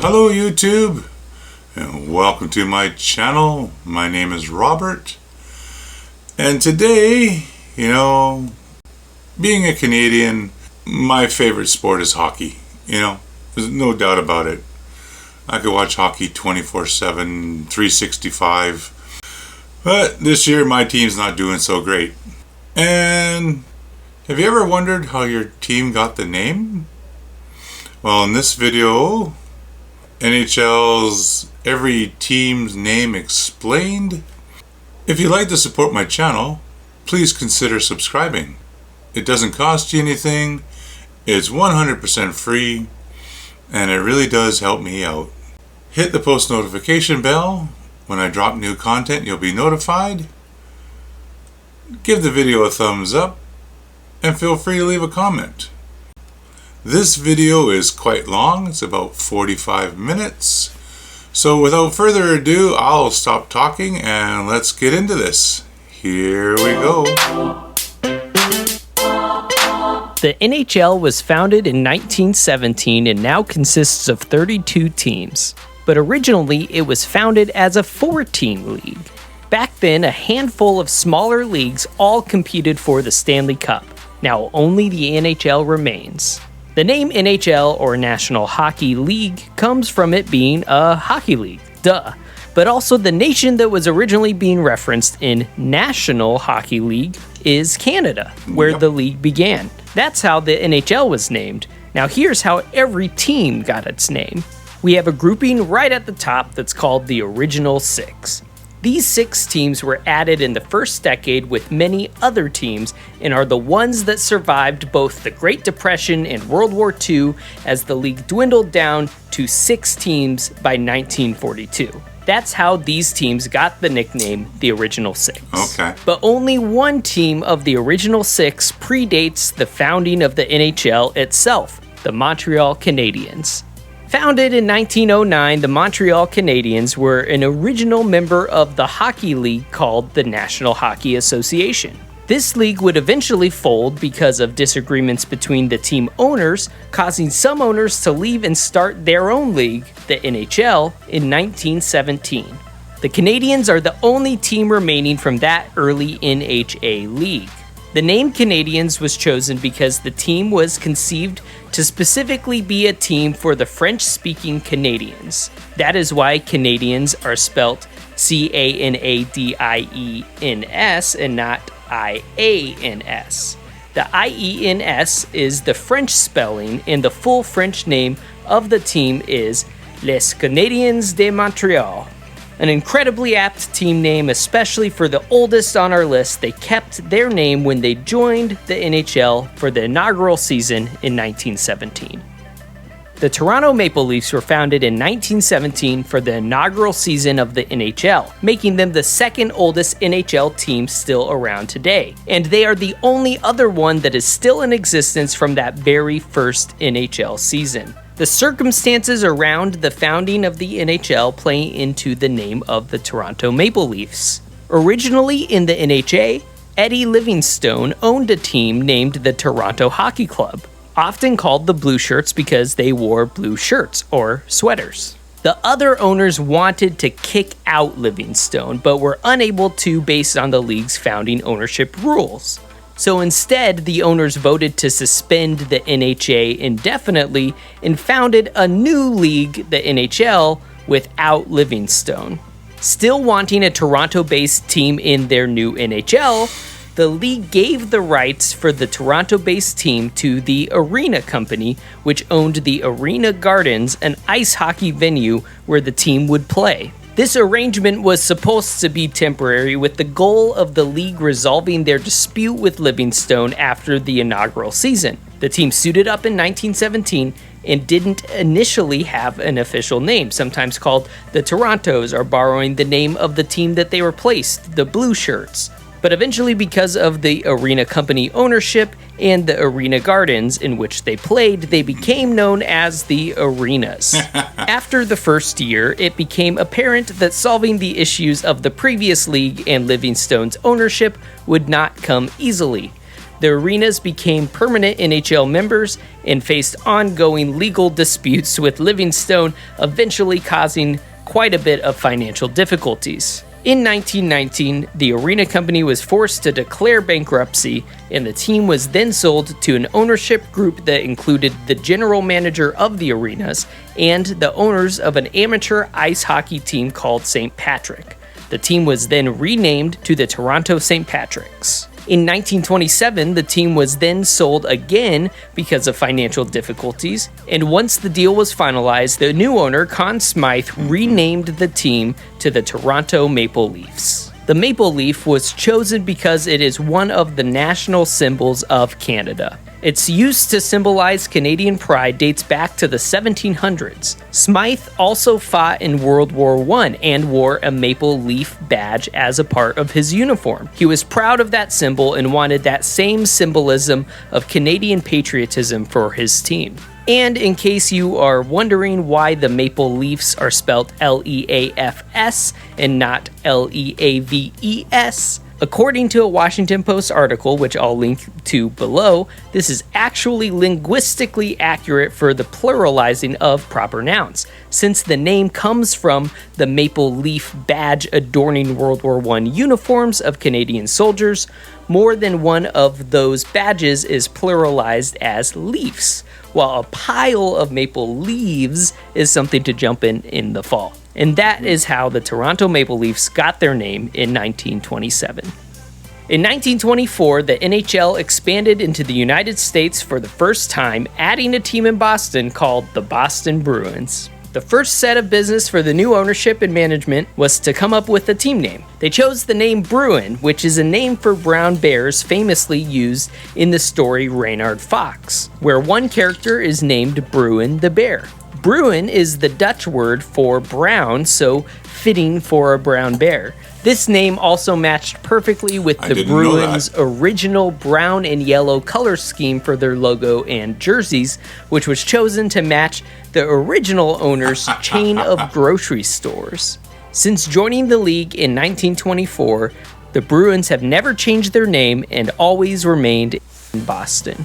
Hello YouTube, and welcome to my channel. My name is Robert, and today, being a Canadian, my favorite sport is hockey. There's no doubt about it. I could watch hockey 24/7, 365, but this year my team's not doing so great. And have you ever wondered how your team got the name? Well, in this video, NHL's Every Team's Name Explained. If you'd like to support my channel, please consider subscribing. It doesn't cost you anything, it's 100% free, and it really does help me out. Hit the post notification bell. When I drop new content, you'll be notified. Give the video a thumbs up, and feel free to leave a comment. This video is quite long, it's about 45 minutes. So without further ado, I'll stop talking and let's get into this. Here we go. The NHL was founded in 1917 and now consists of 32 teams. But originally, it was founded as a 4-team league. Back then, a handful of smaller leagues all competed for the Stanley Cup. Now only the NHL remains. The name NHL, or National Hockey League, comes from it being a hockey league, duh. But also the nation that was originally being referenced in National Hockey League is Canada, where the league began. That's how the NHL was named. Now here's how every team got its name. We have a grouping right at the top that's called the Original Six. These 6 teams were added in the first decade with many other teams and are the ones that survived both the Great Depression and World War II as the league dwindled down to 6 teams by 1942. That's how these teams got the nickname the Original Six. Okay. But only one team of the Original Six predates the founding of the NHL itself, the Montreal Canadiens. Founded in 1909, the Montreal Canadiens were an original member of the hockey league called the National Hockey Association. This league would eventually fold because of disagreements between the team owners, causing some owners to leave and start their own league, the NHL, in 1917. The Canadiens are the only team remaining from that early NHA league. The name Canadiens was chosen because the team was conceived to specifically be a team for the French-speaking Canadians. That is why Canadiens are spelt C-A-N-A-D-I-E-N-S and not I-A-N-S. The I-E-N-S is the French spelling, and the full French name of the team is Les Canadiens de Montréal. An incredibly apt team name, especially for the oldest on our list. They kept their name when they joined the NHL for the inaugural season in 1917. The Toronto Maple Leafs were founded in 1917 for the inaugural season of the NHL, making them the second oldest NHL team still around today. And they are the only other one that is still in existence from that very first NHL season. The circumstances around the founding of the NHL play into the name of the Toronto Maple Leafs. Originally in the NHA, Eddie Livingstone owned a team named the Toronto Hockey Club, often called the Blue Shirts because they wore blue shirts or sweaters. The other owners wanted to kick out Livingstone, but were unable to based on the league's founding ownership rules. So instead, the owners voted to suspend the NHA indefinitely and founded a new league, the NHL, without Livingstone. Still wanting a Toronto-based team in their new NHL, the league gave the rights for the Toronto-based team to the Arena Company, which owned the Arena Gardens, an ice hockey venue where the team would play. This arrangement was supposed to be temporary, with the goal of the league resolving their dispute with Livingstone after the inaugural season. The team suited up in 1917 and didn't initially have an official name, sometimes called the Torontos, or borrowing the name of the team that they replaced, the Blue Shirts. But eventually, because of the Arena Company ownership and the Arena Gardens in which they played, they became known as the Arenas. After the first year, it became apparent that solving the issues of the previous league and Livingstone's ownership would not come easily. The arenas became permanent NHL members and faced ongoing legal disputes with Livingstone, eventually causing quite a bit of financial difficulties. In 1919, the arena company was forced to declare bankruptcy, and the team was then sold to an ownership group that included the general manager of the arenas and the owners of an amateur ice hockey team called St. Patrick. The team was then renamed to the Toronto St. Patricks. In 1927, the team was then sold again because of financial difficulties, and once the deal was finalized, the new owner, Conn Smythe, renamed the team to the Toronto Maple Leafs. The maple leaf was chosen because it is one of the national symbols of Canada. Its use to symbolize Canadian pride dates back to the 1700s. Smythe also fought in World War I and wore a maple leaf badge as a part of his uniform. He was proud of that symbol and wanted that same symbolism of Canadian patriotism for his team. And in case you are wondering why the Maple Leafs are spelled Leafs and not Leaves, according to a Washington Post article, which I'll link to below, this is actually linguistically accurate for the pluralizing of proper nouns, since the name comes from the maple leaf badge adorning World War I uniforms of Canadian soldiers. More than one of those badges is pluralized as leafs, while a pile of maple leaves is something to jump in the fall. And that is how the Toronto Maple Leafs got their name in 1927. In 1924, the NHL expanded into the United States for the first time, adding a team in Boston called the Boston Bruins. The first set of business for the new ownership and management was to come up with a team name. They chose the name Bruin, which is a name for brown bears famously used in the story Reynard Fox, where one character is named Bruin the Bear. Bruin is the Dutch word for brown, so fitting for a brown bear. This name also matched perfectly with the Bruins' original brown and yellow color scheme for their logo and jerseys, which was chosen to match the original owner's chain of grocery stores. Since joining the league in 1924, the Bruins have never changed their name and always remained in Boston.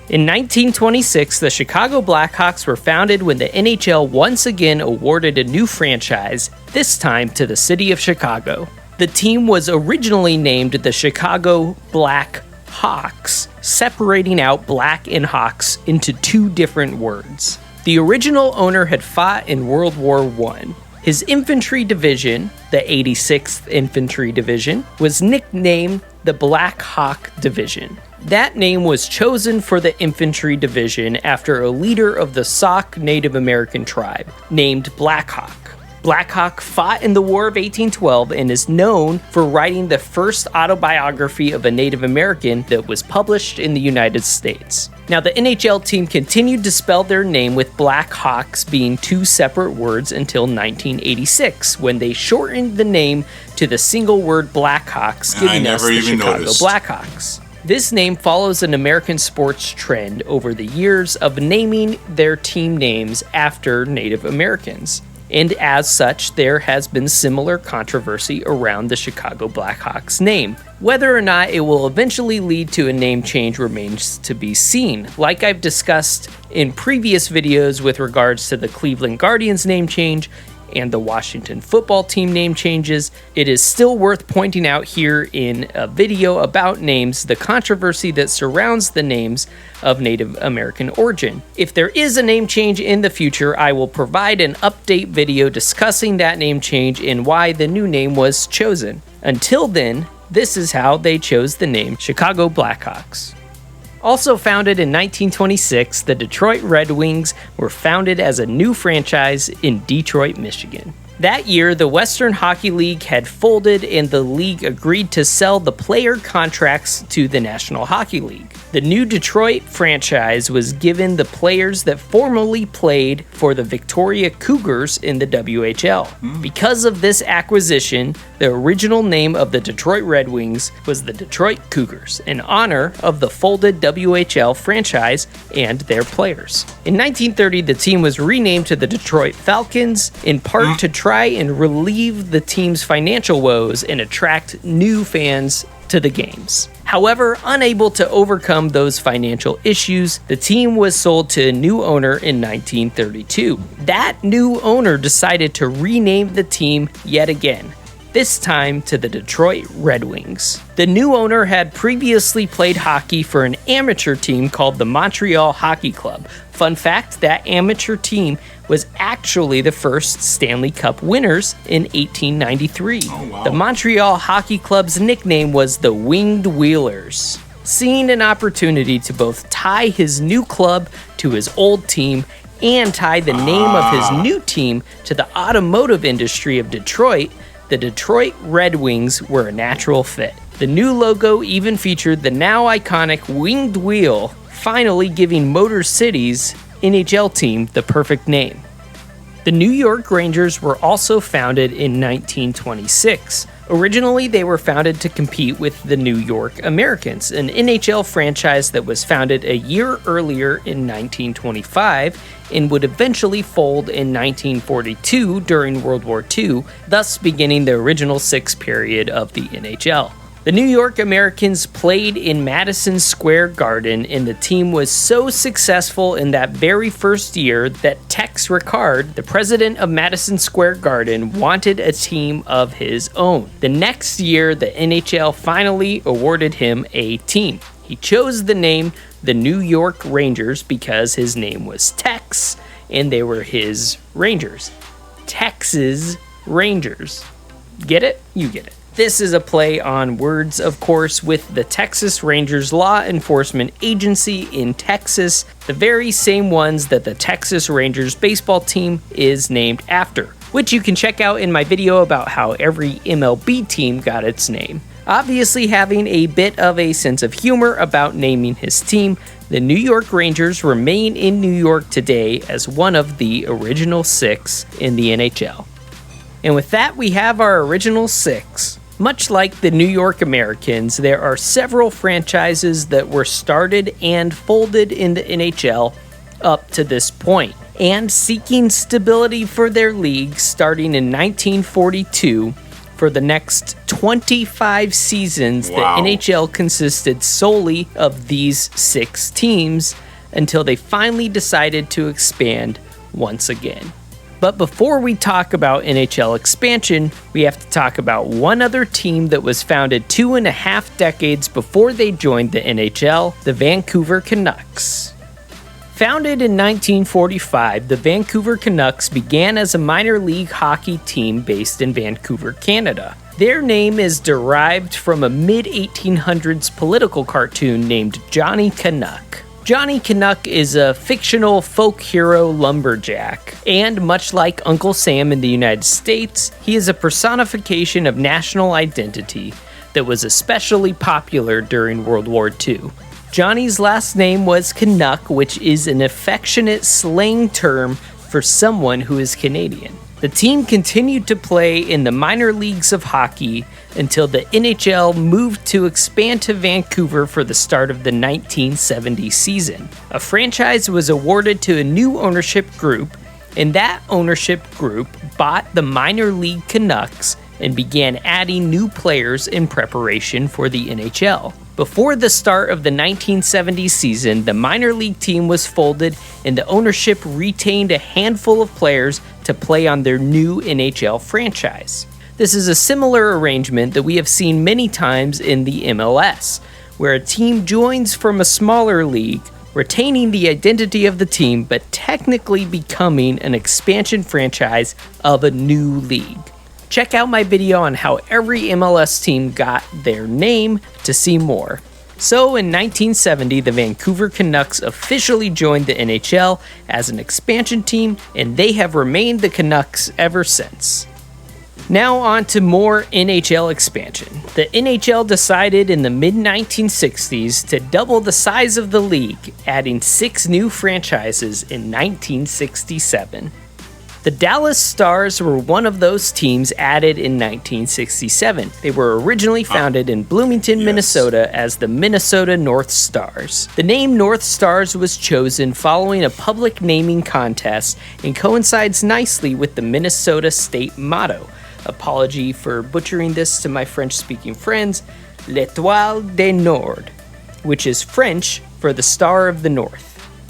In 1926, the Chicago Blackhawks were founded when the NHL once again awarded a new franchise, this time to the city of Chicago. The team was originally named the Chicago Black Hawks, separating out black and hawks into two different words. The original owner had fought in World War I. His infantry division, the 86th Infantry Division, was nicknamed the Black Hawk Division. That name was chosen for the infantry division after a leader of the Sauk Native American tribe named Black Hawk. Black Hawk fought in the War of 1812 and is known for writing the first autobiography of a Native American that was published in the United States. Now, the NHL team continued to spell their name with Black Hawks being two separate words until 1986, when they shortened the name to the single word Blackhawks, giving us the Chicago Blackhawks. This name follows an American sports trend over the years of naming their team names after Native Americans. And as such, there has been similar controversy around the Chicago Blackhawks name. Whether or not it will eventually lead to a name change remains to be seen. Like I've discussed in previous videos with regards to the Cleveland Guardians name change and the Washington football team name changes, it is still worth pointing out here in a video about names the controversy that surrounds the names of Native American origin. If there is a name change in the future, I will provide an update video discussing that name change and why the new name was chosen. Until then, this is how they chose the name Chicago Blackhawks. Also founded in 1926, the Detroit Red Wings were founded as a new franchise in Detroit, Michigan. That year, the Western Hockey League had folded and the league agreed to sell the player contracts to the National Hockey League. The new Detroit franchise was given the players that formerly played for the Victoria Cougars in the WHL. Because of this acquisition, the original name of the Detroit Red Wings was the Detroit Cougars, in honor of the folded WHL franchise and their players. In 1930, the team was renamed to the Detroit Falcons, in part to try and relieve the team's financial woes and attract new fans to the games. However, unable to overcome those financial issues, the team was sold to a new owner in 1932. That new owner decided to rename the team yet again, this time to the Detroit Red Wings. The new owner had previously played hockey for an amateur team called the Montreal Hockey Club. Fun fact, that amateur team was actually the first Stanley Cup winners in 1893. Oh, wow. The Montreal Hockey Club's nickname was the Winged Wheelers. Seeing an opportunity to both tie his new club to his old team and tie the name of his new team to the automotive industry of Detroit, the Detroit Red Wings were a natural fit. The new logo even featured the now iconic winged wheel, finally giving Motor City's NHL team the perfect name. The New York Rangers were also founded in 1926. Originally, they were founded to compete with the New York Americans, an NHL franchise that was founded a year earlier in 1925 and would eventually fold in 1942 during World War II, thus beginning the original sixth period of the NHL. The New York Americans played in Madison Square Garden, and the team was so successful in that very first year that Tex Rickard, the president of Madison Square Garden, wanted a team of his own. The next year, the NHL finally awarded him a team. He chose the name the New York Rangers because his name was Tex, and they were his Rangers. Texas Rangers. Get it? You get it. This is a play on words, of course, with the Texas Rangers Law Enforcement Agency in Texas, the very same ones that the Texas Rangers baseball team is named after, which you can check out in my video about how every MLB team got its name. Obviously having a bit of a sense of humor about naming his team, the New York Rangers remain in New York today as one of the original six in the NHL. And with that, we have our original six. Much like the New York Americans, there are several franchises that were started and folded in the NHL up to this point. And seeking stability for their league starting in 1942, for the next 25 seasons, Wow. the NHL consisted solely of these six teams until they finally decided to expand once again. But before we talk about NHL expansion, we have to talk about one other team that was founded 2.5 decades before they joined the NHL, the Vancouver Canucks. Founded in 1945, the Vancouver Canucks began as a minor league hockey team based in Vancouver, Canada. Their name is derived from a mid-1800s political cartoon named Johnny Canuck. Johnny Canuck is a fictional folk hero lumberjack, and much like Uncle Sam in the United States, he is a personification of national identity that was especially popular during World War II. Johnny's last name was Canuck, which is an affectionate slang term for someone who is Canadian. The team continued to play in the minor leagues of hockey until the NHL moved to expand to Vancouver for the start of the 1970 season. A franchise was awarded to a new ownership group, and that ownership group bought the minor league Canucks and began adding new players in preparation for the NHL. Before the start of the 1970 season, the minor league team was folded and the ownership retained a handful of players to play on their new NHL franchise. This is a similar arrangement that we have seen many times in the MLS, where a team joins from a smaller league, retaining the identity of the team but technically becoming an expansion franchise of a new league. Check out my video on how every MLS team got their name to see more. So in 1970, the Vancouver Canucks officially joined the NHL as an expansion team, and they have remained the Canucks ever since. Now on to more NHL expansion. The NHL decided in the mid-1960s to double the size of the league, adding 6 new franchises in 1967. The Dallas Stars were one of those teams added in 1967. They were originally founded in Bloomington, Minnesota as the Minnesota North Stars. The name North Stars was chosen following a public naming contest and coincides nicely with the Minnesota state motto. Apology for butchering this to my French-speaking friends. L'Étoile du Nord, which is French for the Star of the North.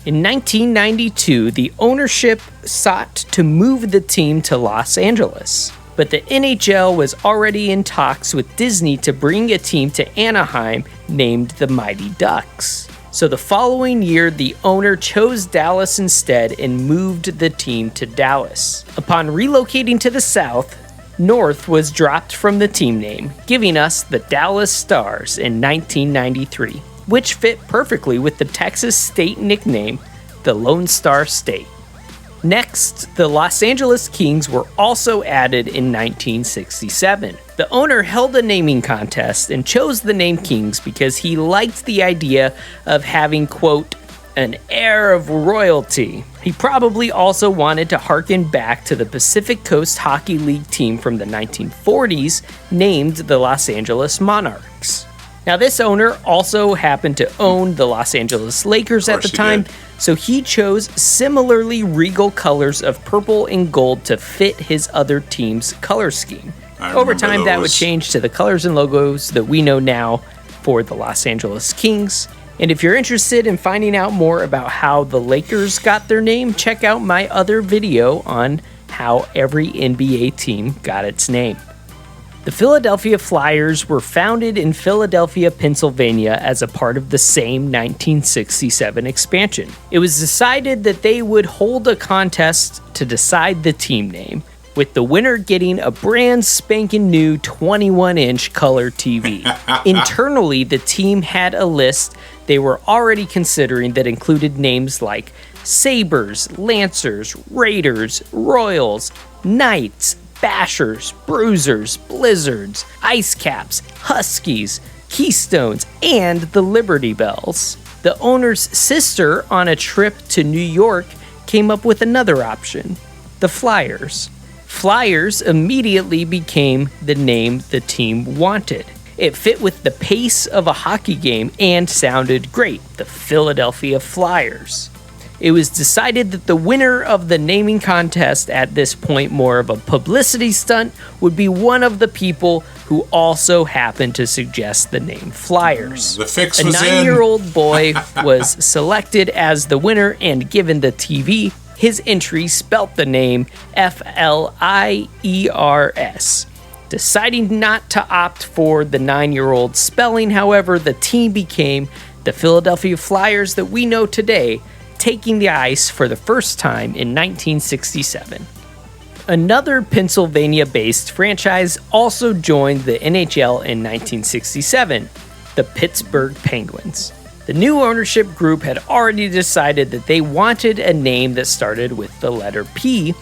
In 1992, the ownership sought to move the team to Los Angeles, but the NHL was already in talks with Disney to bring a team to Anaheim named the Mighty Ducks. So the following year, the owner chose Dallas instead and moved the team to Dallas. Upon relocating to the South, North was dropped from the team name, giving us the Dallas Stars in 1993. Which fit perfectly with the Texas state nickname, the Lone Star State. Next, the Los Angeles Kings were also added in 1967. The owner held a naming contest and chose the name Kings because he liked the idea of having, quote, an air of royalty. He probably also wanted to harken back to the Pacific Coast Hockey League team from the 1940s named the Los Angeles Monarchs. Now, this owner also happened to own the Los Angeles Lakers at the time, so he chose similarly regal colors of purple and gold to fit his other team's color scheme. Over time, that would change to the colors and logos that we know now for the Los Angeles Kings. And if you're interested in finding out more about how the Lakers got their name, check out my other video on how every NBA team got its name. The Philadelphia Flyers were founded in Philadelphia, Pennsylvania as a part of the same 1967 expansion. It was decided that they would hold a contest to decide the team name, with the winner getting a brand spanking new 21-inch color TV. Internally, the team had a list they were already considering that included names like Sabres, Lancers, Raiders, Royals, Knights, Bashers, Bruisers, Blizzards, Ice Caps, Huskies, Keystones, and the Liberty Bells. The owner's sister on a trip to New York came up with another option, the Flyers. Flyers immediately became the name the team wanted. It fit with the pace of a hockey game and sounded great, the Philadelphia Flyers. It was decided that the winner of the naming contest, at this point more of a publicity stunt, would be one of the people who also happened to suggest the name Flyers. The fix was in. A 9-year-old boy was selected as the winner and given the TV. His entry spelt the name F-L-I-E-R-S. Deciding not to opt for the 9-year-old spelling, however, the team became the Philadelphia Flyers that we know today, taking the ice for the first time in 1967. Another Pennsylvania-based franchise also joined the NHL in 1967, the Pittsburgh Penguins. The new ownership group had already decided that they wanted a name that started with the letter P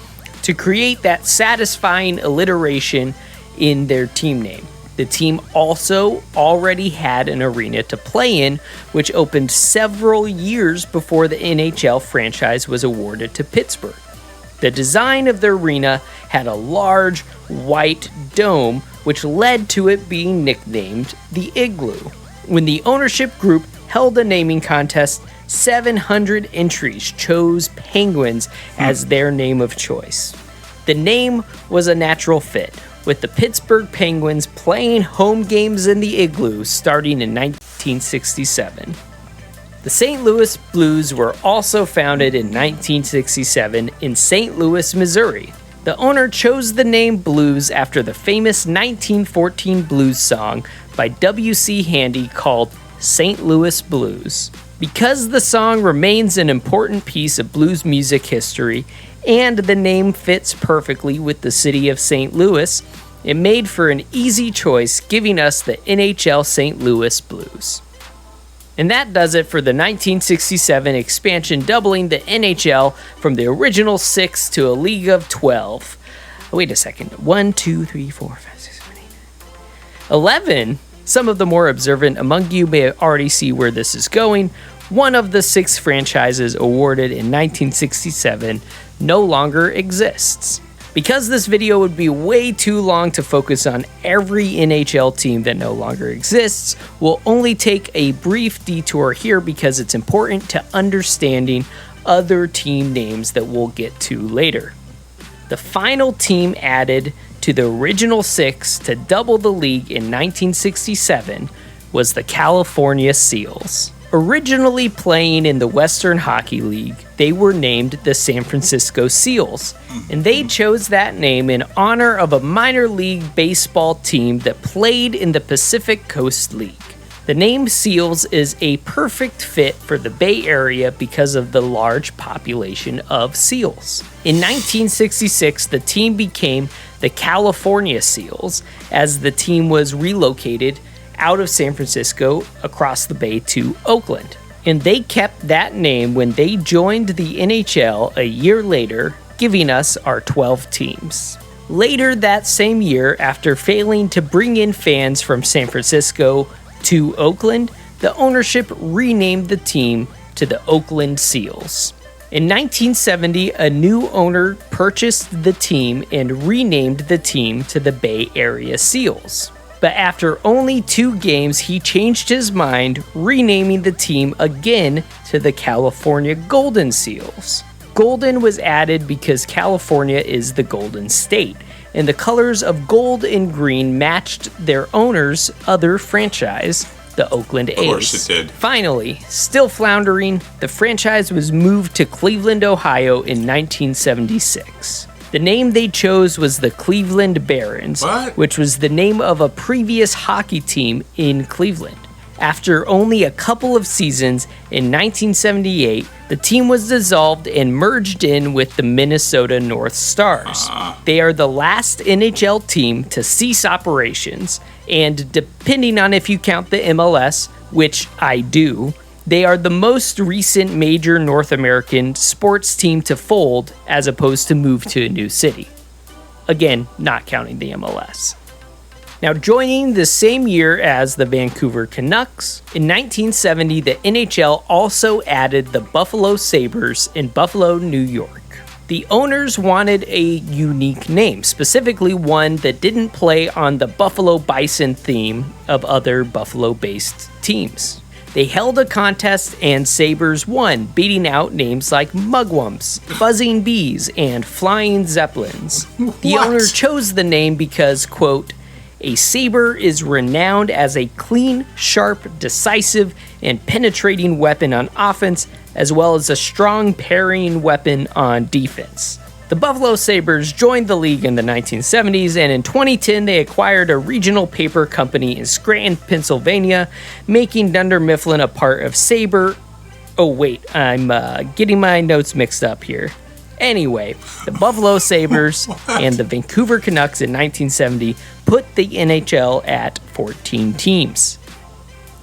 to create that satisfying alliteration in their team name. The team also already had an arena to play in, which opened several years before the NHL franchise was awarded to Pittsburgh. The design of the arena had a large white dome, which led to it being nicknamed the Igloo. When the ownership group held a naming contest, 700 entries chose Penguins as their name of choice. The name was a natural fit, with the Pittsburgh Penguins playing home games in the Igloo starting in 1967. The St. Louis Blues were also founded in 1967 in St. Louis, Missouri. The owner chose the name Blues after the famous 1914 blues song by W.C. Handy called St. Louis Blues. Because the song remains an important piece of blues music history and the name fits perfectly with the city of St. Louis, it made for an easy choice, giving us the NHL St. Louis Blues. And that does it for the 1967 expansion, doubling the NHL from the original 6 to a league of 12. Wait a second. 1, 2, 3, 4, 5, 6, 7, 8, 11. Some of the more observant among you may already see where this is going. One of the 6 franchises awarded in 1967 no longer exists. Because this video would be way too long to focus on every NHL team that no longer exists, we'll only take a brief detour here because it's important to understanding other team names that we'll get to later. The final team added to the original 6 to double the league in 1967 was the California Seals. Originally playing in the Western Hockey League, they were named the San Francisco Seals, and they chose that name in honor of a minor league baseball team that played in the Pacific Coast League. The name Seals is a perfect fit for the Bay Area because of the large population of seals. In 1966, the team became the California Seals as the team was relocated out of San Francisco across the bay to Oakland. And they kept that name when they joined the NHL a year later, giving us our 12 teams. Later that same year, after failing to bring in fans from San Francisco to Oakland, the ownership renamed the team to the Oakland Seals. In 1970, a new owner purchased the team and renamed the team to the Bay Area Seals. But after only 2 games, he changed his mind, renaming the team again to the California Golden Seals. Golden was added because California is the Golden State, and the colors of gold and green matched their owner's other franchise, the Oakland A's. Of course it did. Finally, still floundering, the franchise was moved to Cleveland, Ohio in 1976. The name they chose was the Cleveland Barons, which was the name of a previous hockey team in Cleveland. After only a couple of seasons, in 1978, the team was dissolved and merged in with the Minnesota North Stars. They are the last NHL team to cease operations, and depending on if you count the MLS, which I do, they are the most recent major North American sports team to fold as opposed to move to a new city. Again, not counting the MLS. Now, joining the same year as the Vancouver Canucks, in 1970, the NHL also added the Buffalo Sabres in Buffalo, New York. The owners wanted a unique name, specifically one that didn't play on the Buffalo Bison theme of other Buffalo-based teams. They held a contest and Sabres won, beating out names like Mugwumps, Buzzing Bees, and Flying Zeppelins. The owner chose the name because, quote, "A saber is renowned as a clean, sharp, decisive, and penetrating weapon on offense, as well as a strong parrying weapon on defense." The Buffalo Sabres joined the league in the 1970s, and in 2010 they acquired a regional paper company in Scranton, Pennsylvania, making Dunder Mifflin a part of Sabre. Oh wait, I'm getting my notes mixed up here. Anyway, the Buffalo Sabres and the Vancouver Canucks in 1970 put the NHL at 14 teams.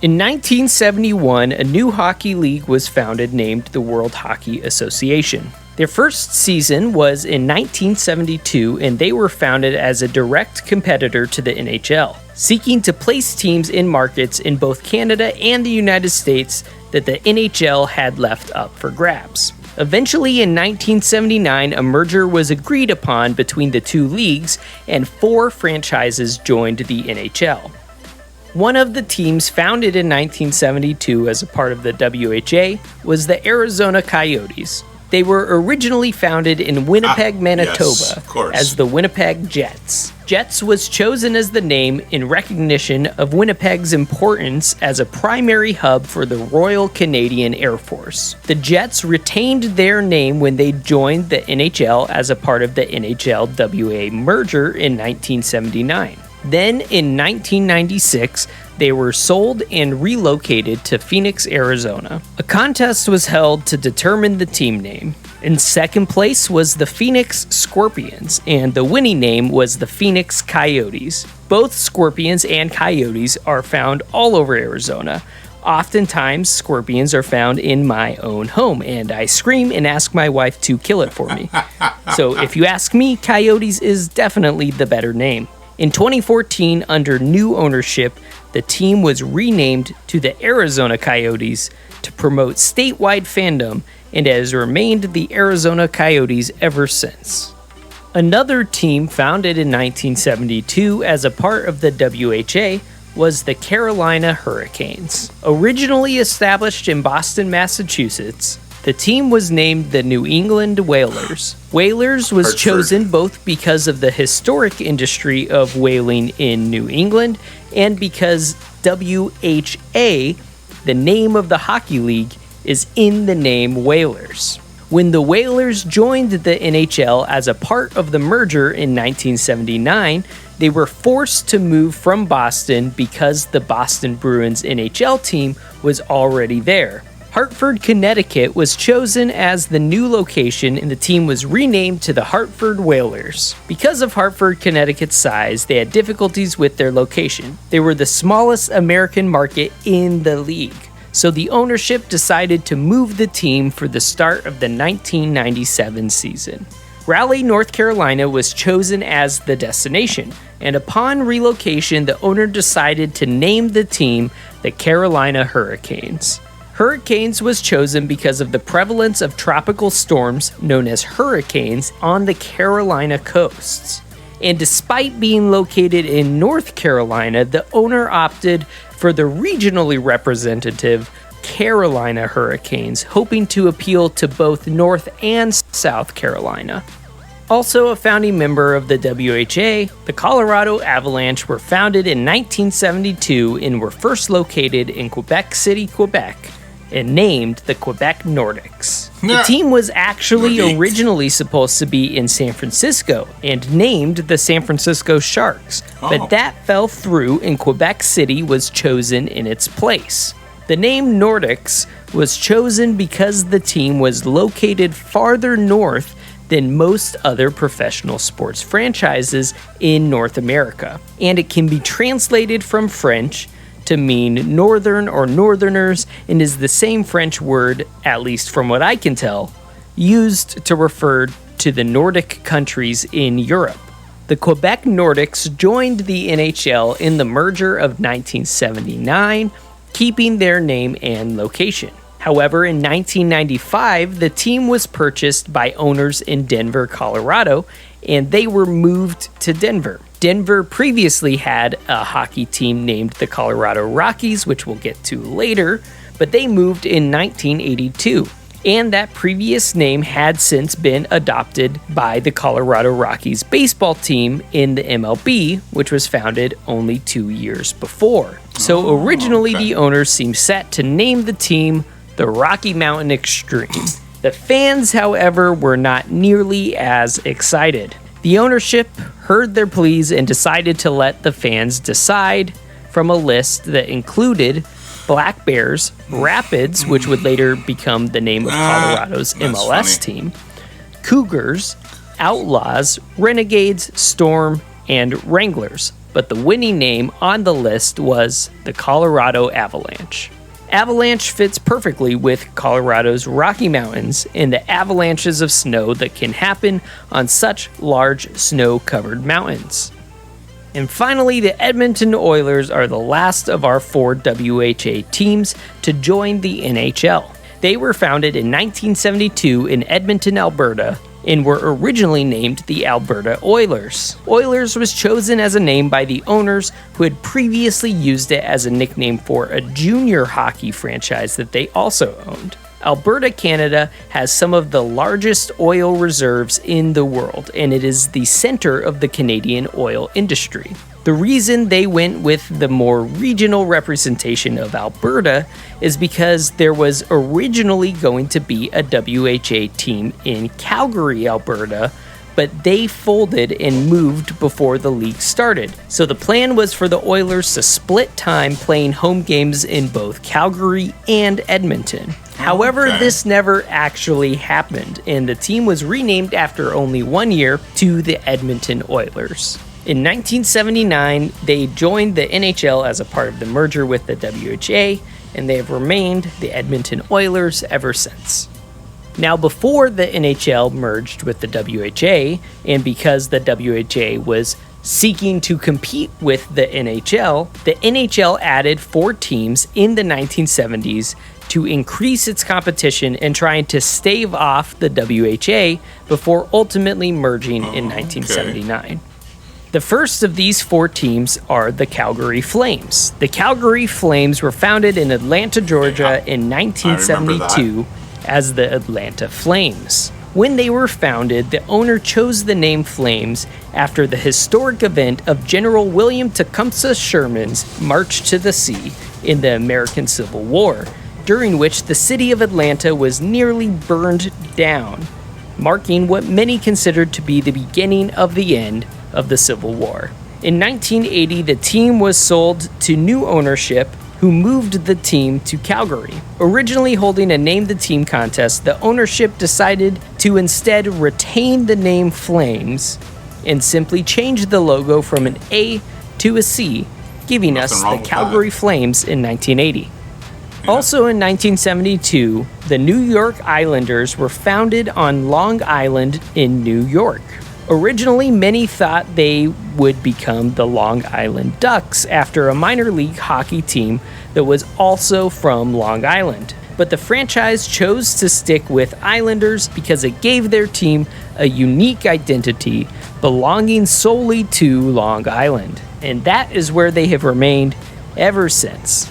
In 1971, a new hockey league was founded named the World Hockey Association. Their first season was in 1972, and they were founded as a direct competitor to the NHL, seeking to place teams in markets in both Canada and the United States that the NHL had left up for grabs. Eventually, in 1979, a merger was agreed upon between the two leagues, and 4 franchises joined the NHL. One of the teams founded in 1972 as a part of the WHA was the Arizona Coyotes. They were originally founded in Winnipeg, Manitoba, as the Winnipeg Jets. Jets was chosen as the name in recognition of Winnipeg's importance as a primary hub for the Royal Canadian Air Force. The Jets retained their name when they joined the NHL as a part of the NHL-WA merger in 1979. Then, in 1996, they were sold and relocated to Phoenix, Arizona. A contest was held to determine the team name. In second place was the Phoenix Scorpions, and the winning name was the Phoenix Coyotes. Both Scorpions and Coyotes are found all over Arizona. Oftentimes, scorpions are found in my own home, and I scream and ask my wife to kill it for me. So if you ask me, Coyotes is definitely the better name. In 2014, under new ownership, the team was renamed to the Arizona Coyotes to promote statewide fandom and has remained the Arizona Coyotes ever since. Another team founded in 1972 as a part of the WHA was the Carolina Hurricanes. Originally established in Boston, Massachusetts, the team was named the New England Whalers. Whalers was chosen both because of the historic industry of whaling in New England and because WHA, the name of the hockey league, is in the name Whalers. When the Whalers joined the NHL as a part of the merger in 1979, they were forced to move from Boston because the Boston Bruins NHL team was already there. Hartford, Connecticut was chosen as the new location, and the team was renamed to the Hartford Whalers. Because of Hartford, Connecticut's size, they had difficulties with their location. They were the smallest American market in the league, so the ownership decided to move the team for the start of the 1997 season. Raleigh, North Carolina was chosen as the destination, and upon relocation, the owner decided to name the team the Carolina Hurricanes. Hurricanes was chosen because of the prevalence of tropical storms known as hurricanes on the Carolina coasts. And despite being located in North Carolina, the owner opted for the regionally representative Carolina Hurricanes, hoping to appeal to both North and South Carolina. Also a founding member of the WHA, the Colorado Avalanche were founded in 1972 and were first located in Quebec City, Quebec, and named the Quebec Nordics. The team was actually originally supposed to be in San Francisco and named the San Francisco Sharks, but that fell through and Quebec City was chosen in its place. The name Nordics was chosen because the team was located farther north than most other professional sports franchises in North America, and it can be translated from French to mean northern or northerners, and is the same French word, at least from what I can tell, used to refer to the Nordic countries in Europe. The Quebec Nordics joined the NHL in the merger of 1979, keeping their name and location. However, in 1995, the team was purchased by owners in Denver, Colorado, and they were moved to Denver. Denver previously had a hockey team named the Colorado Rockies, which we'll get to later, but they moved in 1982, and that previous name had since been adopted by the Colorado Rockies baseball team in the MLB, which was founded only 2 years before. So originally the owners seemed set to name the team the Rocky Mountain Extreme. The fans, however, were not nearly as excited. The ownership heard their pleas and decided to let the fans decide from a list that included Black Bears, Rapids, which would later become the name of Colorado's MLS team, Cougars, Outlaws, Renegades, Storm, and Wranglers. But the winning name on the list was the Colorado Avalanche. Avalanche fits perfectly with Colorado's Rocky Mountains and the avalanches of snow that can happen on such large snow-covered mountains. And finally, the Edmonton Oilers are the last of our 4 WHA teams to join the NHL. They were founded in 1972 in Edmonton, Alberta, and were originally named the Alberta Oilers. Oilers was chosen as a name by the owners who had previously used it as a nickname for a junior hockey franchise that they also owned. Alberta, Canada has some of the largest oil reserves in the world, and it is the center of the Canadian oil industry. The reason they went with the more regional representation of Alberta is because there was originally going to be a WHA team in Calgary, Alberta, but they folded and moved before the league started. So the plan was for the Oilers to split time playing home games in both Calgary and Edmonton. However, this never actually happened, and the team was renamed after only 1 year to the Edmonton Oilers. In 1979, they joined the NHL as a part of the merger with the WHA, and they have remained the Edmonton Oilers ever since. Now, before the NHL merged with the WHA, and because the WHA was seeking to compete with the NHL added 4 teams in the 1970s to increase its competition and trying to stave off the WHA before ultimately merging in 1979. The first of these 4 teams are the Calgary Flames. The Calgary Flames were founded in Atlanta, Georgia in 1972 as the Atlanta Flames. When they were founded, the owner chose the name Flames after the historic event of General William Tecumseh Sherman's March to the Sea in the American Civil War, during which the city of Atlanta was nearly burned down, marking what many considered to be the beginning of the end of the Civil War. In 1980, the team was sold to new ownership, who moved the team to Calgary. Originally holding a Name the Team contest, the ownership decided to instead retain the name Flames and simply change the logo from an A to a C, giving us the Calgary Flames in 1980. Also in 1972, the New York Islanders were founded on Long Island in New York. Originally, many thought they would become the Long Island Ducks after a minor league hockey team that was also from Long Island. But the franchise chose to stick with Islanders because it gave their team a unique identity belonging solely to Long Island. And that is where they have remained ever since.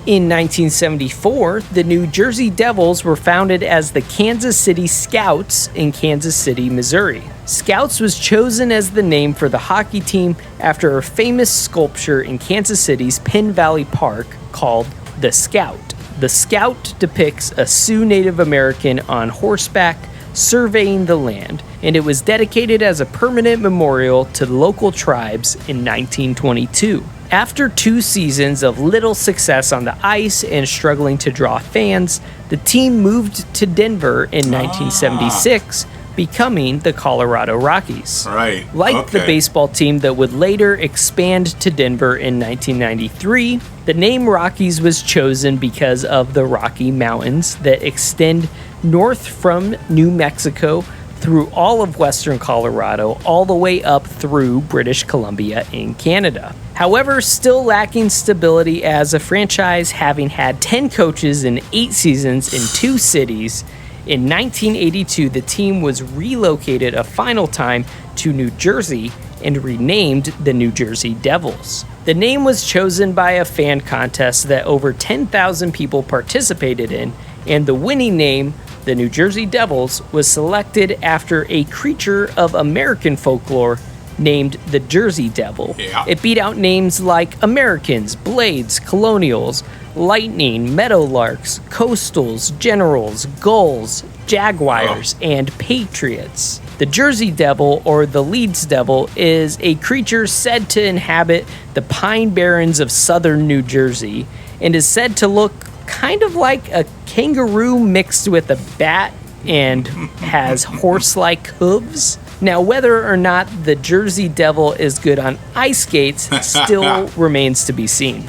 In 1974, the New Jersey Devils were founded as the Kansas City Scouts in Kansas City, Missouri. Scouts was chosen as the name for the hockey team after a famous sculpture in Kansas City's Penn Valley Park called the Scout. The Scout depicts a Sioux Native American on horseback surveying the land, and it was dedicated as a permanent memorial to local tribes in 1922. After 2 seasons of little success on the ice and struggling to draw fans, the team moved to Denver in 1976, becoming the Colorado Rockies. Right. Like the baseball team that would later expand to Denver in 1993, the name Rockies was chosen because of the Rocky Mountains that extend north from New Mexico through all of western Colorado, all the way up through British Columbia in Canada. However, still lacking stability as a franchise, having had 10 coaches in 8 seasons in 2 cities, in 1982 the team was relocated a final time to New Jersey and renamed the New Jersey Devils. The name was chosen by a fan contest that over 10,000 people participated in, and the winning name, the New Jersey Devils, was selected after a creature of American folklore named the Jersey Devil. Yeah. It beat out names like Americans, Blades, Colonials, Lightning, Meadowlarks, Coastals, Generals, Gulls, Jaguars, and Patriots. The Jersey Devil, or the Leeds Devil, is a creature said to inhabit the Pine Barrens of southern New Jersey and is said to look kind of like a kangaroo mixed with a bat and has horse-like hooves. Now, whether or not the Jersey Devil is good on ice skates still remains to be seen.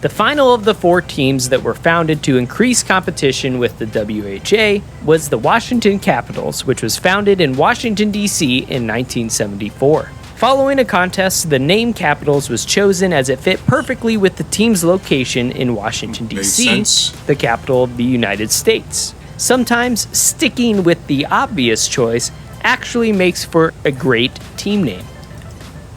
The final of the 4 teams that were founded to increase competition with the WHA was the Washington Capitals, which was founded in Washington, D.C. in 1974. Following a contest, the name Capitals was chosen as it fit perfectly with the team's location in Washington, D.C., the capital of the United States. Sometimes sticking with the obvious choice actually makes for a great team name.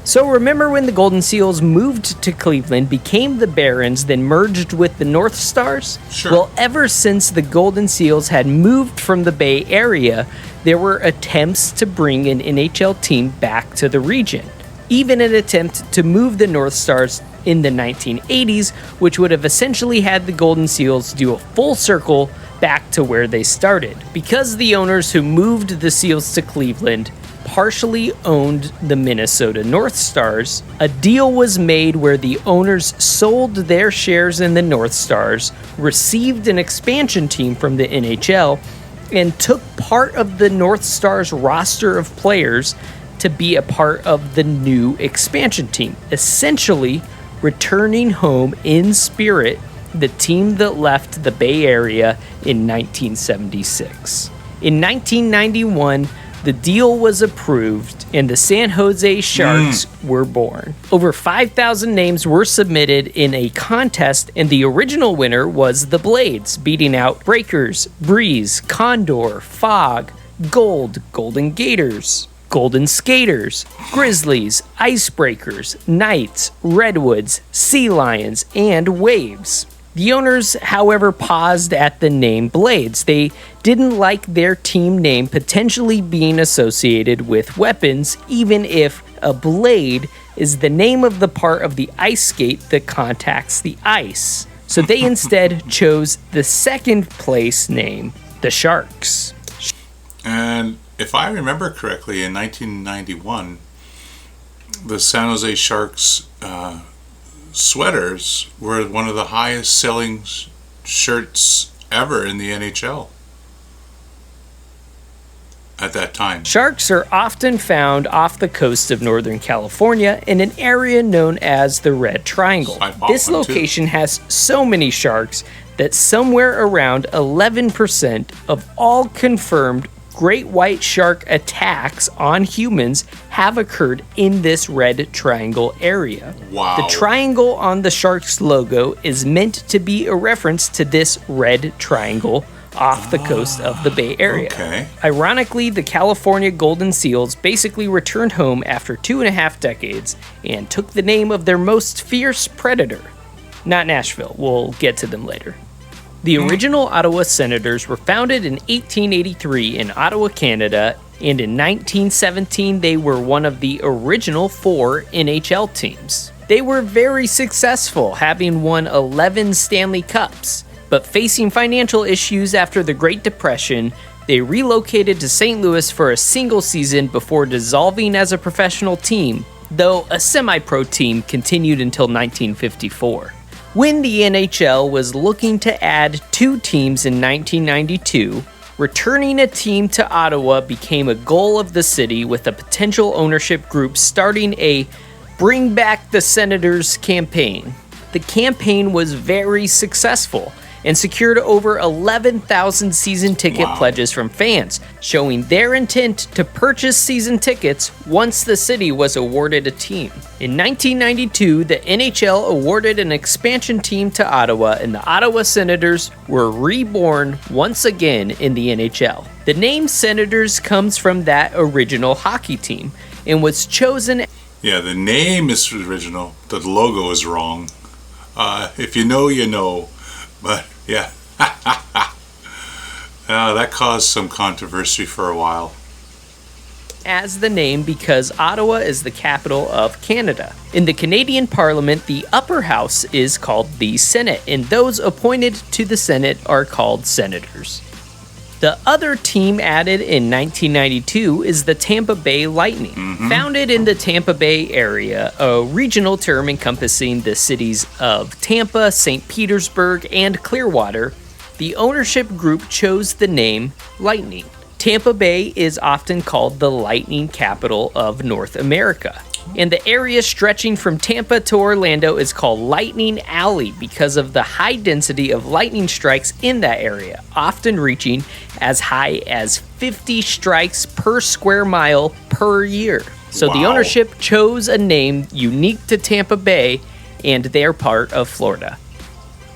So remember when the Golden Seals moved to Cleveland, became the Barons, then merged with the North Stars? Sure. Well, ever since the Golden Seals had moved from the Bay Area, there were attempts to bring an NHL team back to the region. Even an attempt to move the North Stars in the 1980s, which would have essentially had the Golden Seals do a full circle back to where they started. Because the owners who moved the Seals to Cleveland partially owned the Minnesota North Stars, a deal was made where the owners sold their shares in the North Stars, received an expansion team from the NHL, and took part of the North Stars roster of players to be a part of the new expansion team, essentially returning home in spirit the team that left the Bay Area in 1976. In 1991, the deal was approved and the San Jose Sharks were born. Over 5,000 names were submitted in a contest, and the original winner was the Blades, beating out Breakers, Breeze, Condor, Fog, Gold, Golden Gators, Golden Skaters, Grizzlies, Icebreakers, Knights, Redwoods, Sea Lions, and Waves. The owners, however, paused at the name Blades. They didn't like their team name potentially being associated with weapons, even if a blade is the name of the part of the ice skate that contacts the ice. So they instead chose the second place name, the Sharks. And if I remember correctly, in 1991, the San Jose Sharks sweaters were one of the highest selling shirts ever in the NHL at that time. Sharks are often found off the coast of Northern California in an area known as the Red Triangle. This location has so many sharks that somewhere around 11% of all confirmed great white shark attacks on humans have occurred in this Red Triangle area. Wow. The triangle on the shark's logo is meant to be a reference to this red triangle off the coast of the Bay Area. Okay. Ironically, the California Golden Seals basically returned home after 2.5 decades and took the name of their most fierce predator. Not Nashville, we'll get to them later. The original Ottawa Senators were founded in 1883 in Ottawa, Canada, and in 1917 they were one of the original 4 NHL teams. They were very successful, having won 11 Stanley Cups, but facing financial issues after the Great Depression, they relocated to St. Louis for a single season before dissolving as a professional team, though a semi-pro team continued until 1954. When the NHL was looking to add 2 teams in 1992, returning a team to Ottawa became a goal of the city, with a potential ownership group starting a Bring Back the Senators campaign. The campaign was very successful and secured over 11,000 season ticket pledges from fans, showing their intent to purchase season tickets once the city was awarded a team. In 1992, the NHL awarded an expansion team to Ottawa, and the Ottawa Senators were reborn once again in the NHL. The name Senators comes from that original hockey team and was chosen. Yeah, the name is original, the logo is wrong. If you know, you know. But yeah, that caused some controversy for a while. As the name because Ottawa is the capital of Canada. In the Canadian Parliament, the upper house is called the Senate, and those appointed to the Senate are called senators. The other team added in 1992 is the Tampa Bay Lightning. Founded in the Tampa Bay area, a regional term encompassing the cities of Tampa, St. Petersburg, and Clearwater, the ownership group chose the name Lightning. Tampa Bay is often called the lightning capital of North America, and the area stretching from Tampa to Orlando is called Lightning Alley because of the high density of lightning strikes in that area, often reaching as high as 50 strikes per square mile per year. So the ownership chose a name unique to Tampa Bay, and they're part of Florida.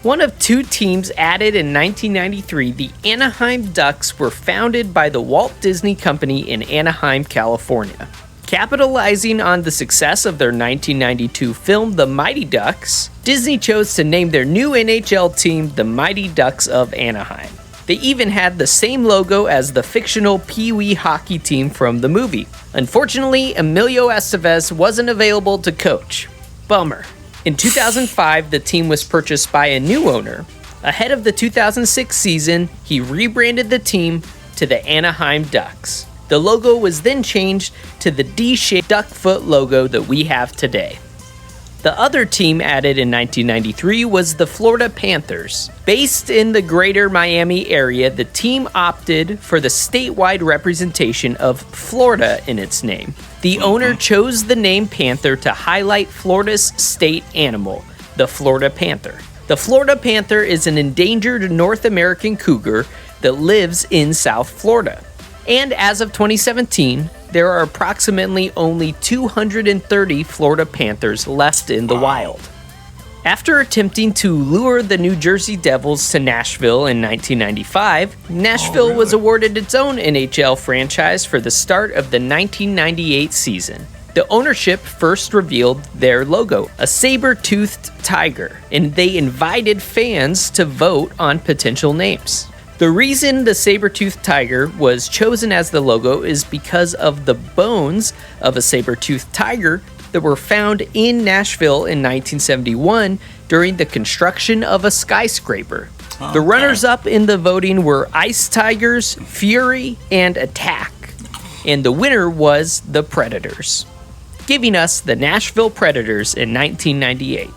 One of 2 teams added in 1993, the Anaheim Ducks were founded by the Walt Disney Company in Anaheim, California. Capitalizing on the success of their 1992 film, The Mighty Ducks, Disney chose to name their new NHL team the Mighty Ducks of Anaheim. They even had the same logo as the fictional Pee Wee hockey team from the movie. Unfortunately, Emilio Estevez wasn't available to coach. Bummer. In 2005, the team was purchased by a new owner. Ahead of the 2006 season, he rebranded the team to the Anaheim Ducks. The logo was then changed to the D-shaped duck foot logo that we have today. The other team added in 1993 was the Florida Panthers. Based in the greater Miami area, the team opted for the statewide representation of Florida in its name. The owner chose the name Panther to highlight Florida's state animal, the Florida Panther. The Florida Panther is an endangered North American cougar that lives in South Florida. And as of 2017, there are approximately only 230 Florida Panthers left in the wild. After attempting to lure the New Jersey Devils to Nashville in 1995, Nashville was awarded its own NHL franchise for the start of the 1998 season. The ownership first revealed their logo, a saber-toothed tiger, and they invited fans to vote on potential names. The reason the saber-toothed tiger was chosen as the logo is because of the bones of a saber-toothed tiger that were found in Nashville in 1971 during the construction of a skyscraper. The runners-up in the voting were Ice Tigers, Fury, and Attack, and the winner was the Predators, giving us the Nashville Predators in 1998.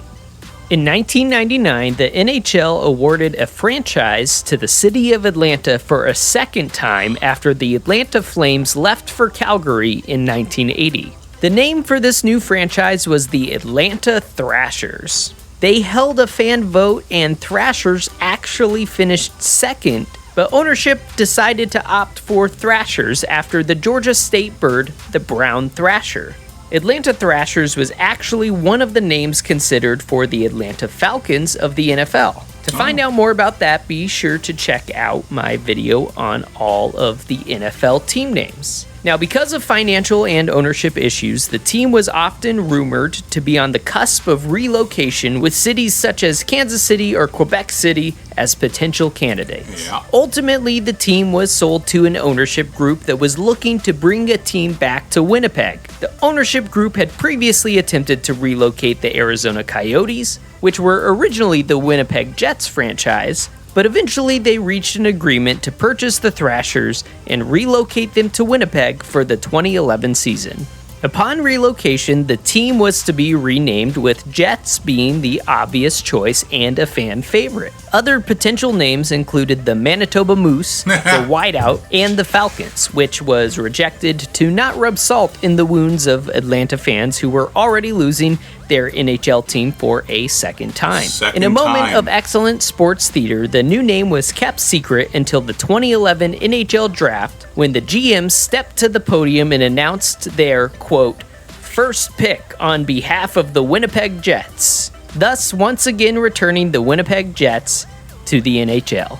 In 1999, the NHL awarded a franchise to the city of Atlanta for a second time after the Atlanta Flames left for Calgary in 1980. The name for this new franchise was the Atlanta Thrashers. They held a fan vote and Thrashers actually finished second, but ownership decided to opt for Thrashers after the Georgia state bird, the brown thrasher. Atlanta Thrashers was actually one of the names considered for the Atlanta Falcons of the NFL. To find out more about that, be sure to check out my video on all of the NFL team names. Now, because of financial and ownership issues, the team was often rumored to be on the cusp of relocation, with cities such as Kansas City or Quebec City as potential candidates. Yeah. Ultimately, the team was sold to an ownership group that was looking to bring a team back to Winnipeg. The ownership group had previously attempted to relocate the Arizona Coyotes, which were originally the Winnipeg Jets franchise, but eventually they reached an agreement to purchase the Thrashers and relocate them to Winnipeg for the 2011 season. Upon relocation, the team was to be renamed, with Jets being the obvious choice and a fan favorite. Other potential names included the Manitoba Moose, the Whiteout, and the Falcons, which was rejected to not rub salt in the wounds of Atlanta fans who were already losing their NHL team for a second time. In a moment of excellent sports theater, the new name was kept secret until the 2011 NHL Draft, when the GM stepped to the podium and announced their, quote, first pick on behalf of the Winnipeg Jets, thus once again returning the Winnipeg Jets to the NHL.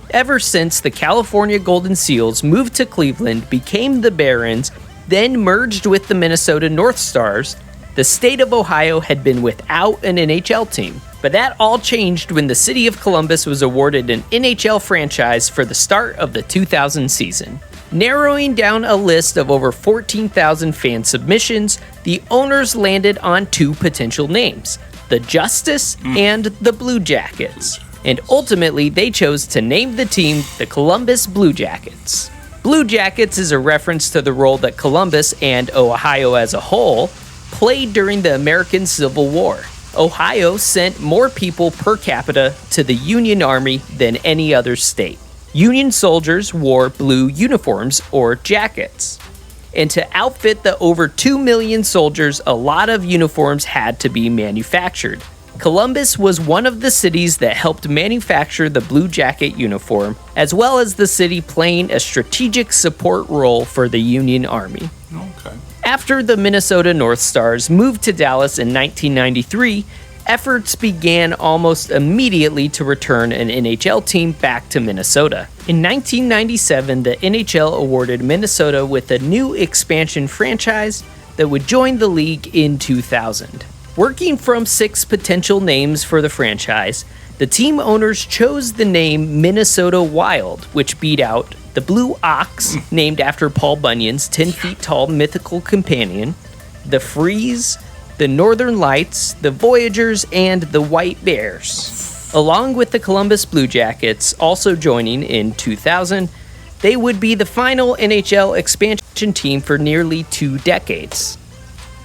Ever since, the California Golden Seals moved to Cleveland, became the Barons, then merged with the Minnesota North Stars, the state of Ohio had been without an NHL team. But that all changed when the city of Columbus was awarded an NHL franchise for the start of the 2000 season. Narrowing down a list of over 14,000 fan submissions, the owners landed on two potential names, the Justice and the Blue Jackets. And ultimately, they chose to name the team the Columbus Blue Jackets. Blue Jackets is a reference to the role that Columbus and Ohio as a whole played during the American Civil War. Ohio sent more people per capita to the Union Army than any other state. Union soldiers wore blue uniforms or jackets. And to outfit the over 2 million soldiers, a lot of uniforms had to be manufactured. Columbus was one of the cities that helped manufacture the Blue Jacket uniform, as well as the city playing a strategic support role for the Union Army. Okay. After the Minnesota North Stars moved to Dallas in 1993, efforts began almost immediately to return an NHL team back to Minnesota. In 1997, the NHL awarded Minnesota with a new expansion franchise that would join the league in 2000. Working from 6 potential names for the franchise, the team owners chose the name Minnesota Wild, which beat out the Blue Ox, named after Paul Bunyan's 10-feet-tall mythical companion, the Freeze, the Northern Lights, the Voyagers, and the White Bears. Along with the Columbus Blue Jackets also joining in 2000, they would be the final NHL expansion team for nearly 2 decades.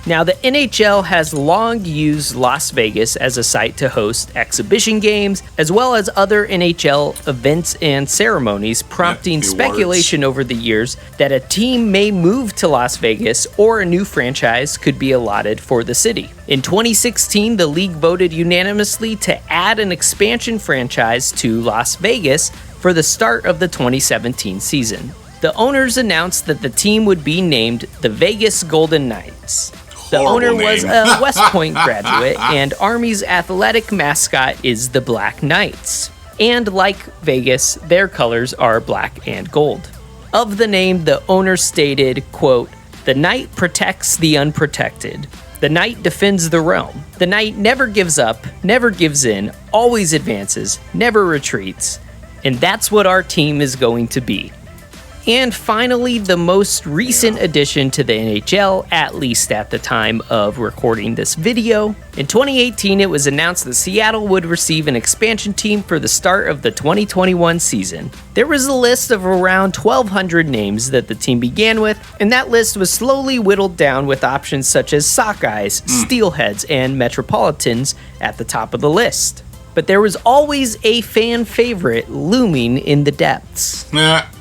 Now, the NHL has long used Las Vegas as a site to host exhibition games, as well as other NHL events and ceremonies, prompting speculation over the years that a team may move to Las Vegas or a new franchise could be allotted for the city. In 2016, the league voted unanimously to add an expansion franchise to Las Vegas for the start of the 2017 season. The owners announced that the team would be named the Vegas Golden Knights. The owner was a West Point graduate, and Army's athletic mascot is the Black Knights. And like Vegas, their colors are black and gold. Of the name, the owner stated, quote, The knight protects the unprotected. The knight defends the realm. The knight never gives up, never gives in, always advances, never retreats. And that's what our team is going to be. And finally, the most recent addition to the NHL, at least at the time of recording this video. In 2018, it was announced that Seattle would receive an expansion team for the start of the 2021 season. There was a list of around 1,200 names that the team began with, and that list was slowly whittled down with options such as Sockeyes, Steelheads, and Metropolitans at the top of the list. But there was always a fan favorite looming in the depths.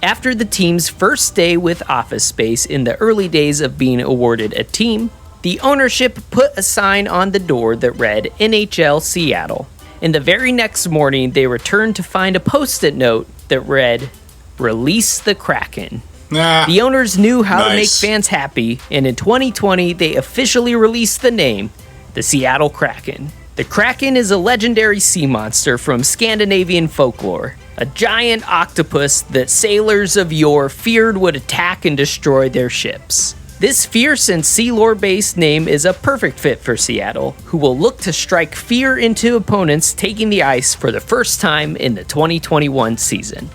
After the team's first day with Office Space in the early days of being awarded a team, the ownership put a sign on the door that read NHL Seattle. And the very next morning, they returned to find a post-it note that read, "Release the Kraken." The owners knew how to make fans happy, and in 2020, they officially released the name, the Seattle Kraken. The Kraken is a legendary sea monster from Scandinavian folklore, a giant octopus that sailors of yore feared would attack and destroy their ships. This fierce and sea lore-based name is a perfect fit for Seattle, who will look to strike fear into opponents taking the ice for the first time in the 2021 season.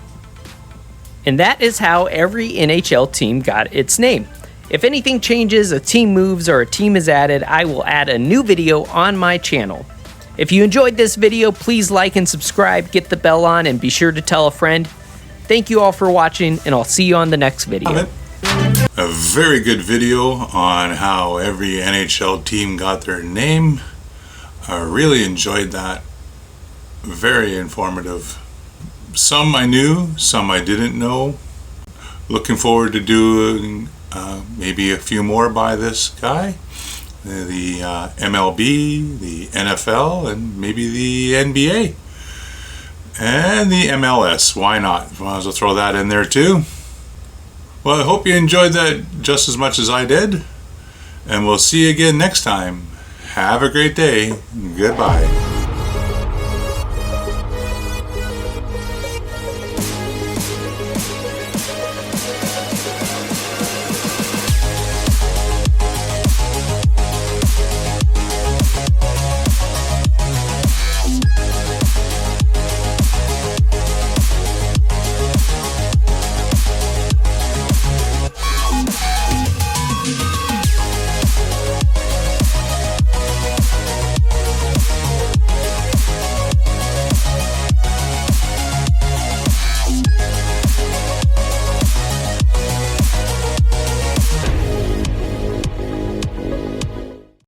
And that is how every NHL team got its name. If anything changes, a team moves, or a team is added, I will add a new video on my channel. If you enjoyed this video, please like and subscribe, get the bell on, and be sure to tell a friend. Thank you all for watching, and I'll see you on the next video. A very good video on how every NHL team got their name. I really enjoyed that. Very informative. Some I knew, some I didn't know. Looking forward to doing maybe a few more by this guy. The MLB, the NFL, and maybe the NBA. And the MLS, why not? Might as well throw that in there too. Well, I hope you enjoyed that just as much as I did. And we'll see you again next time. Have a great day. Goodbye.